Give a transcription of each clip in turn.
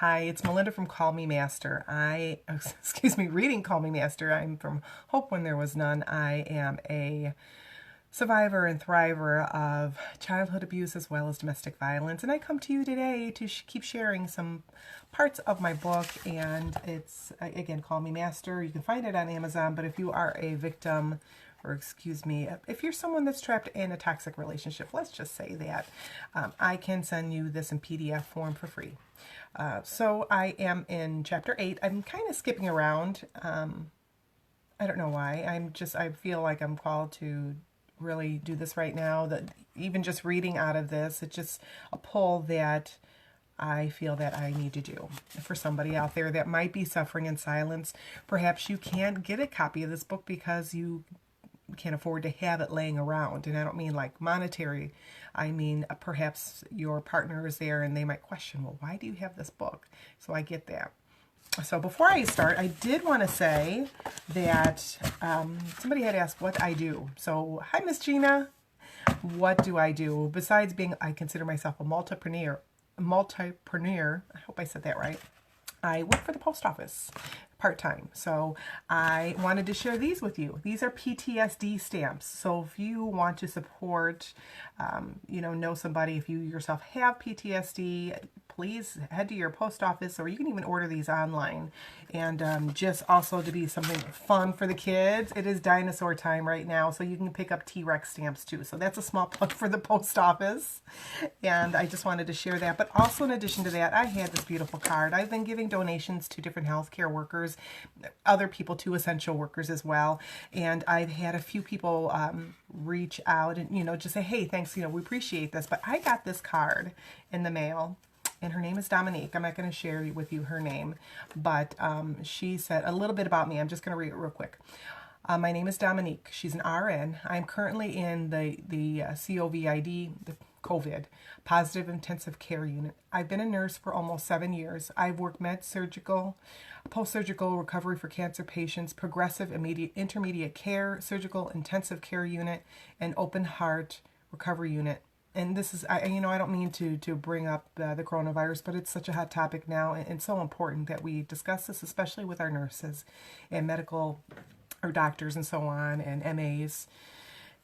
Hi, it's Melinda from Call Me Master. Reading Call Me Master. I'm from Hope When There Was None. I am a survivor and thriver of childhood abuse as well as domestic violence. And I come to you today to keep sharing some parts of my book. And it's, again, Call Me Master. You can find it on Amazon. But if you are a victim, or if you're someone that's trapped in a toxic relationship, let's just say that, I can send you this in PDF form for free. So I am in chapter 8. I'm kind of skipping around. I don't know why. I feel like I'm called to really do this right now. That even just reading out of this, it's just a pull that I feel that I need to do for somebody out there that might be suffering in silence. Perhaps you can't get a copy of this book because you can't afford to have it laying around. And I don't mean like monetary. I mean, perhaps your partner is there and they might question, well, why do you have this book? So I get that. So before I start, I did want to say that somebody had asked what I do. So, hi, Miss Gina. What do I do? Besides being, I consider myself a multipreneur. I hope I said that right. I work for the post office part-time. So I wanted to share these with you. These are PTSD stamps. So if you want to support, know somebody, if you yourself have PTSD, please head to your post office, or you can even order these online. And just also to be something fun for the kids, it is dinosaur time right now, so you can pick up T-Rex stamps too. So that's a small plug for the post office. And I just wanted to share that. But also in addition to that, I had this beautiful card. I've been giving donations to different healthcare workers, other people too, essential workers as well. And I've had a few people reach out and, just say, hey, thanks, we appreciate this. But I got this card in the mail. And her name is Dominique. I'm not going to share with you her name, but she said a little bit about me. I'm just going to read it real quick. My name is Dominique. She's an RN. I'm currently in the COVID, the COVID, Positive Intensive Care Unit. I've been a nurse for almost 7 years. I've worked med-surgical, post-surgical recovery for cancer patients, progressive intermediate care, surgical intensive care unit, and open heart recovery unit. And this is, I don't mean to bring up the coronavirus, but it's such a hot topic now, and so important that we discuss this, especially with our nurses and medical or doctors and so on, and MAs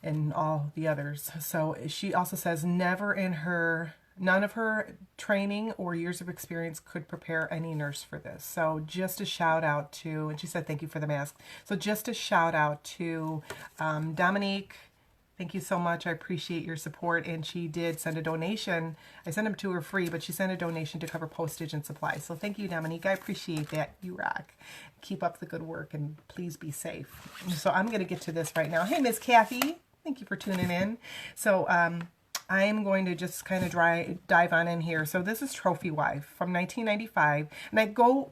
and all the others. So she also says none of her training or years of experience could prepare any nurse for this. So just a shout out to, and she said thank you for the mask. So just a shout out to Dominique. Thank you so much. I appreciate your support. And she did send a donation. I sent them to her free, but she sent a donation to cover postage and supplies. So thank you, Dominique. I appreciate that. You rock. Keep up the good work and please be safe. So I'm going to get to this right now. Hey, Miss Kathy. Thank you for tuning in. So I'm going to just kind of dive on in here. So this is Trophy Wife from 1995. And I go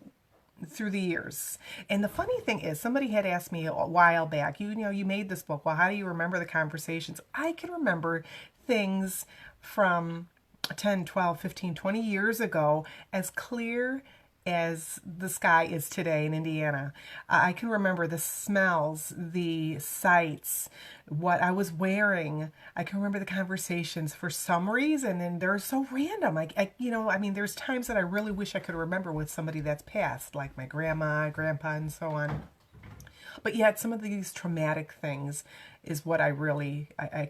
through the years. And the funny thing is, somebody had asked me a while back, you made this book. Well, how do you remember the conversations? I can remember things from 10, 12, 15, 20 years ago as clear as the sky is today in Indiana. I can remember the smells, the sights, what I was wearing. I can remember the conversations for some reason, and they're so random. There's times that I really wish I could remember with somebody that's passed, like my grandma, grandpa, and so on. But yet some of these traumatic things is what I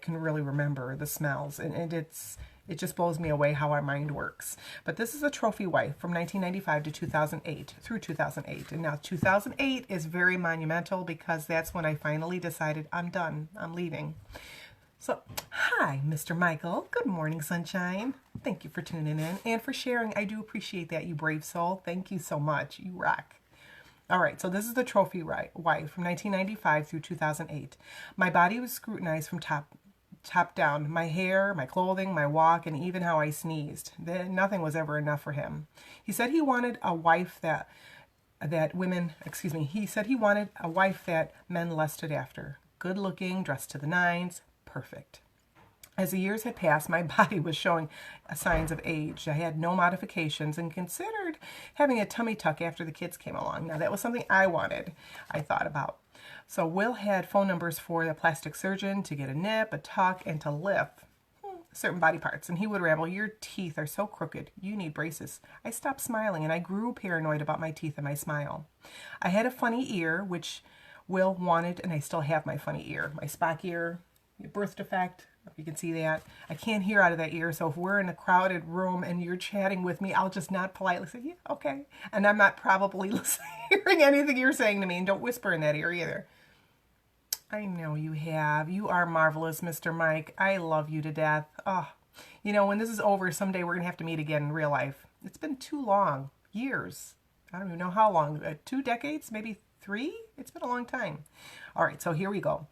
can really remember, the smells, and it just blows me away how our mind works. But this is a Trophy Wife from 1995 to 2008, through 2008. And now 2008 is very monumental because that's when I finally decided I'm done. I'm leaving. So, hi, Mr. Michael. Good morning, sunshine. Thank you for tuning in and for sharing. I do appreciate that, you brave soul. Thank you so much. You rock. All right, so this is the Trophy Wife from 1995 through 2008. My body was scrutinized from top down. My hair, my clothing, my walk, and even how I sneezed. Nothing was ever enough for him. He said he wanted a wife he said he wanted a wife that men lusted after. Good looking, dressed to the nines, perfect. As the years had passed, my body was showing signs of age. I had no modifications and considered having a tummy tuck after the kids came along. Now, that was something I thought about. So Will had phone numbers for the plastic surgeon to get a nip, a tuck, and to lift. certain body parts. And he would ramble, your teeth are so crooked. You need braces. I stopped smiling and I grew paranoid about my teeth and my smile. I had a funny ear, which Will wanted, and I still have my funny ear. My Spock ear, birth defect. If you can see that. I can't hear out of that ear, so if we're in a crowded room and you're chatting with me, I'll just nod politely, say, yeah, okay. And I'm not probably hearing anything you're saying to me, and don't whisper in that ear either. I know you have. You are marvelous, Mr. Mike. I love you to death. Oh, you know, when this is over, someday we're going to have to meet again in real life. It's been too long. Years. I don't even know how long. 2 decades? Maybe 3? It's been a long time. All right, so here we go.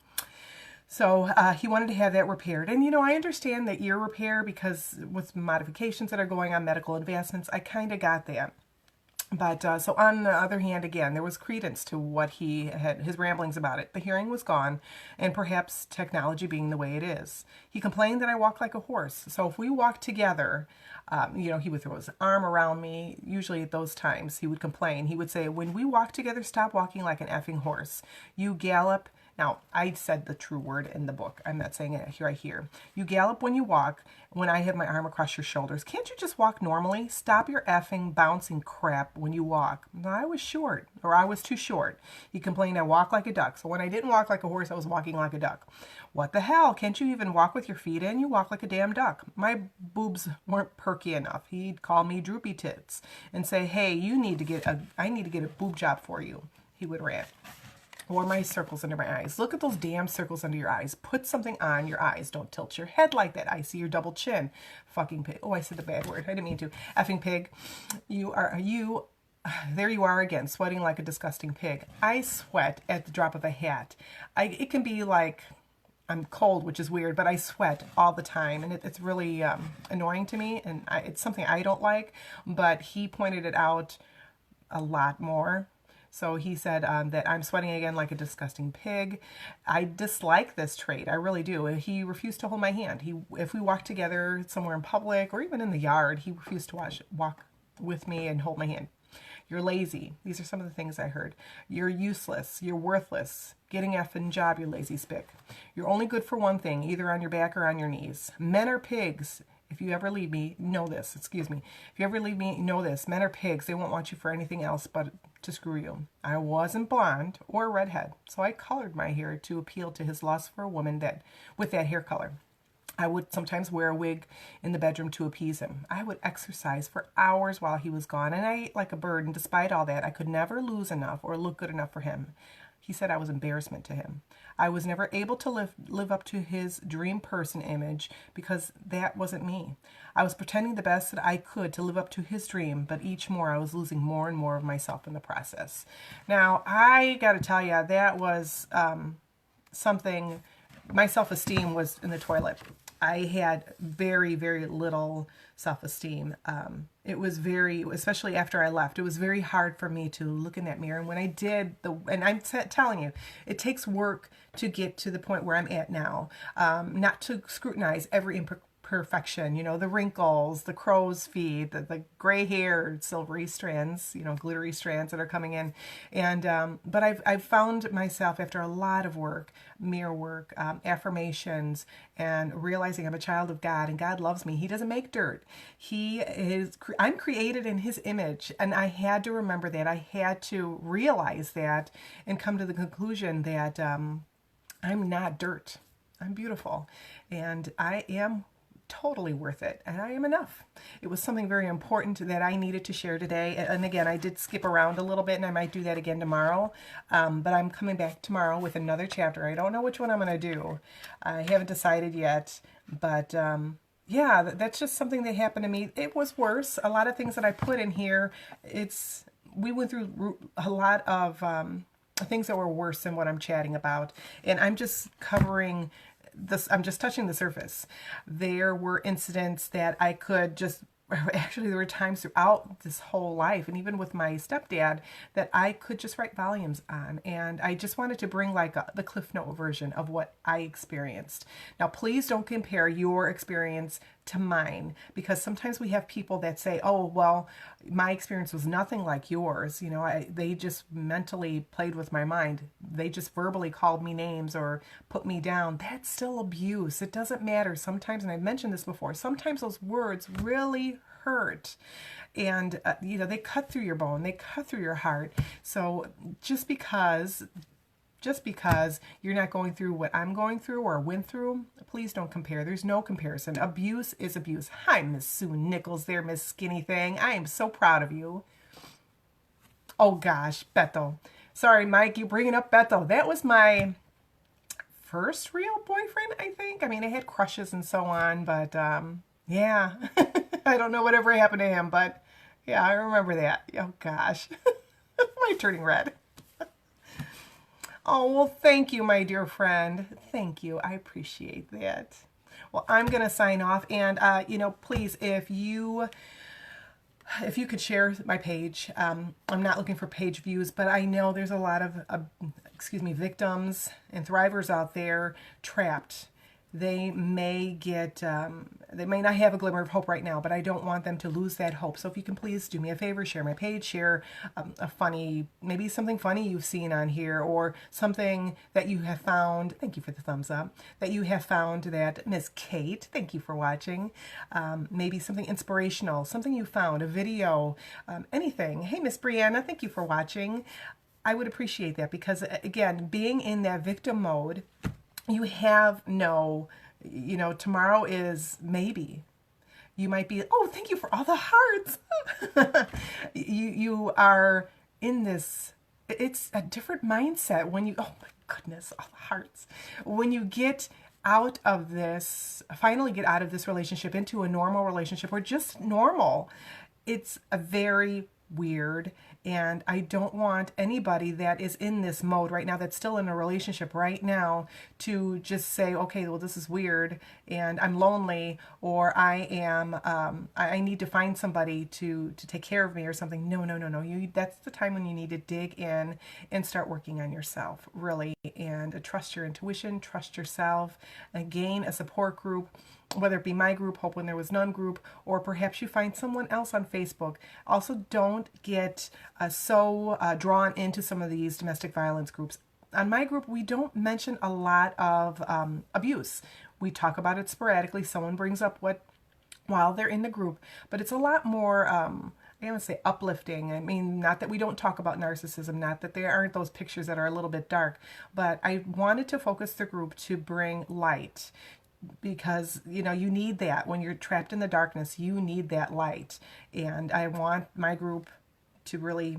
So he wanted to have that repaired. And, you know, I understand that ear repair because with modifications that are going on, medical advancements, I kind of got that. But so on the other hand, again, there was credence to what he had, his ramblings about it. The hearing was gone, and perhaps technology being the way it is. He complained that I walk like a horse. So if we walked together, you know, he would throw his arm around me. Usually at those times, he would complain. He would say, when we walk together, stop walking like an effing horse. You gallop. Now, I said the true word in the book. I'm not saying it right here. You gallop when you walk, when I have my arm across your shoulders. Can't you just walk normally? Stop your effing bouncing crap when you walk. No, I was short, or I was too short. He complained I walk like a duck. So when I didn't walk like a horse, I was walking like a duck. What the hell? Can't you even walk with your feet in? You walk like a damn duck. My boobs weren't perky enough. He'd call me droopy tits and say, hey, I need to get a boob job for you. He would rant. Or my circles under my eyes. Look at those damn circles under your eyes. Put something on your eyes. Don't tilt your head like that. I see your double chin. Fucking pig. Oh, I said the bad word. I didn't mean to. Effing pig. There you are again, sweating like a disgusting pig. I sweat at the drop of a hat. It can be like I'm cold, which is weird, but I sweat all the time, and it's really annoying to me, and it's something I don't like, but he pointed it out a lot more. So he said that I'm sweating again like a disgusting pig. I dislike this trait. I really do. He refused to hold my hand. If we walked together somewhere in public or even in the yard, he refused to walk with me and hold my hand. You're lazy. These are some of the things I heard. You're useless. You're worthless. Getting effing job, you lazy spick. You're only good for one thing, either on your back or on your knees. Men are pigs. If you ever leave me, know this. Excuse me. If you ever leave me, know this. Men are pigs. They won't want you for anything else but to screw you. I wasn't blonde or redhead, so I colored my hair to appeal to his lust for a woman with that hair color. I would sometimes wear a wig in the bedroom to appease him. I would exercise for hours while he was gone, and I ate like a bird, and despite all that, I could never lose enough or look good enough for him. He said I was embarrassment to him. I was never able to live up to his dream person image because that wasn't me. I was pretending the best that I could to live up to his dream, but each more I was losing more and more of myself in the process. Now, I got to tell you, that was something, my self-esteem was in the toilet. I had very, very little self-esteem. It was especially after I left, it was very hard for me to look in that mirror. And when I did, and I'm telling you, it takes work to get to the point where I'm at now. Not to scrutinize every imperfection, you know, the wrinkles, the crow's feet, the gray hair, silvery strands, you know, glittery strands that are coming in. And, but I've found myself after a lot of work, mirror work, affirmations, and realizing I'm a child of God and God loves me. He doesn't make dirt. I'm created in his image, and I had to remember that. I had to realize that and come to the conclusion that I'm not dirt. I'm beautiful, and I am totally worth it, and I am enough. It was something very important that I needed to share today. And again, I did skip around a little bit, and I might do that again tomorrow. But I'm coming back tomorrow with another chapter. I don't know which one I'm going to do. I haven't decided yet, but yeah, that's just something that happened to me. It was worse. A lot of things that I put in here, we went through a lot of things that were worse than what I'm chatting about, and I'm just covering this. I'm just touching the surface. There were incidents that I could just, actually there were times throughout this whole life, and even with my stepdad, that I could just write volumes on, and I just wanted to bring like the Cliff Note version of what I experienced. Now please don't compare your experience to mine, because sometimes we have people that say, oh, well, my experience was nothing like yours. You know, they just mentally played with my mind. They just verbally called me names or put me down. That's still abuse. It doesn't matter. Sometimes, and I've mentioned this before, sometimes those words really hurt. And, you know, they cut through your bone, they cut through your heart. So just because you're not going through what I'm going through or went through, please don't compare. There's no comparison. Abuse is abuse. Hi, Miss Sue Nichols there, Miss Skinny Thing. I am so proud of you. Oh gosh, Beto. Sorry, Mike, you bringing up Beto. That was my first real boyfriend, I think. I mean, I had crushes and so on, but yeah. I don't know whatever happened to him, but yeah, I remember that. Oh gosh. Am I turning red? Oh, well, thank you, my dear friend. Thank you. I appreciate that. Well, I'm going to sign off. And, you know, please, if you could share my page. I'm not looking for page views, but I know there's a lot of, victims and thrivers out there trapped. They may they may not have a glimmer of hope right now, but I don't want them to lose that hope. So if you can please do me a favor, share my page, share maybe something funny you've seen on here, or something that you have found. Thank you for the thumbs up. That you have found that Miss Kate, thank you for watching. Maybe something inspirational, something you found, a video, anything. Hey, Miss Brianna, thank you for watching. I would appreciate that, because again, being in that victim mode, you have no, you know, tomorrow is maybe. You might be, oh, thank you for all the hearts. you are in this, it's a different mindset when you, oh my goodness, all the hearts. When you get out of this, finally get out of this relationship into a normal relationship, or just normal, it's a very weird. And I don't want anybody that is in this mode right now, that's still in a relationship right now, to just say, okay, well, this is weird and I'm lonely, or I need to find somebody to take care of me or something. No. That's the time when you need to dig in and start working on yourself, really, and trust your intuition, trust yourself, and gain a support group, whether it be my group, Hope When There Was None group, or perhaps you find someone else on Facebook. Also, don't get so drawn into some of these domestic violence groups. On my group, we don't mention a lot of abuse. We talk about it sporadically. Someone brings up what while they're in the group, but it's a lot more, I don't say uplifting. I mean, not that we don't talk about narcissism, not that there aren't those pictures that are a little bit dark, but I wanted to focus the group to bring light, because you know, you need that when you're trapped in the darkness. You need that light, and I want my group to really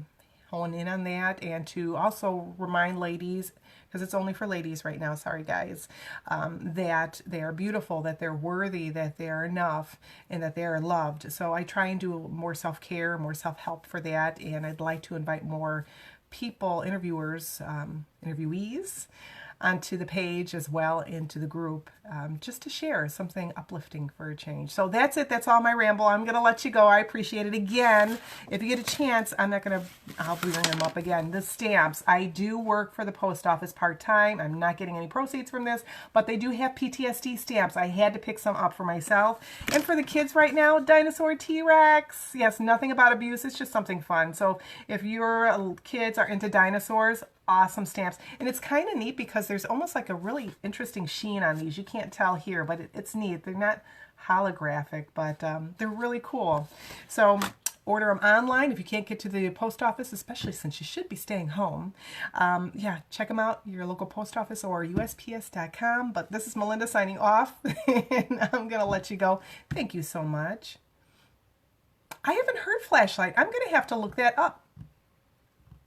hone in on that, and to also remind ladies, because it's only for ladies right now, sorry guys, that they are beautiful, that they're worthy, that they are enough, and that they are loved. So I try and do more self-care, more self-help for that, and I'd like to invite more people, interviewees, onto the page as well, into the group, just to share something uplifting for a change. So that's it. That's all my ramble. I'm going to let you go. I appreciate it. Again, if you get a chance, I'll bring them up again. The stamps. I do work for the post office part-time. I'm not getting any proceeds from this, but they do have PTSD stamps. I had to pick some up for myself. And for the kids right now, Dinosaur T-Rex. Yes, nothing about abuse. It's just something fun. So if your kids are into dinosaurs, awesome stamps. And it's kind of neat because there's almost like a really interesting sheen on these. You can't tell here, but it's neat. They're not holographic, but they're really cool. So order them online if you can't get to the post office, especially since you should be staying home. Yeah, check them out, your local post office or USPS.com. But this is Melinda signing off, and I'm going to let you go. Thank you so much. I haven't heard Flashlight. I'm going to have to look that up.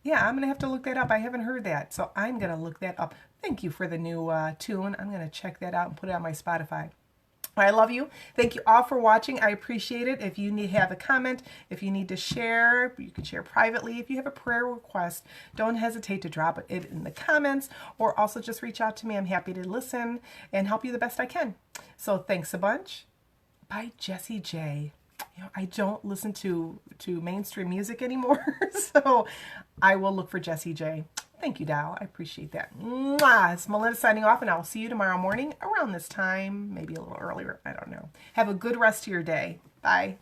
Yeah, I'm going to have to look that up. I haven't heard that, so I'm going to look that up. Thank you for the new tune. I'm going to check that out and put it on my Spotify. I love you. Thank you all for watching. I appreciate it. If you have a comment, if you need to share, you can share privately. If you have a prayer request, don't hesitate to drop it in the comments, or also just reach out to me. I'm happy to listen and help you the best I can. So thanks a bunch. Bye, Jessie J. You know, I don't listen to mainstream music anymore, so I will look for Jessie J. Thank you, Dow. I appreciate that. Mwah! It's Melinda signing off, and I'll see you tomorrow morning around this time, maybe a little earlier. I don't know. Have a good rest of your day. Bye.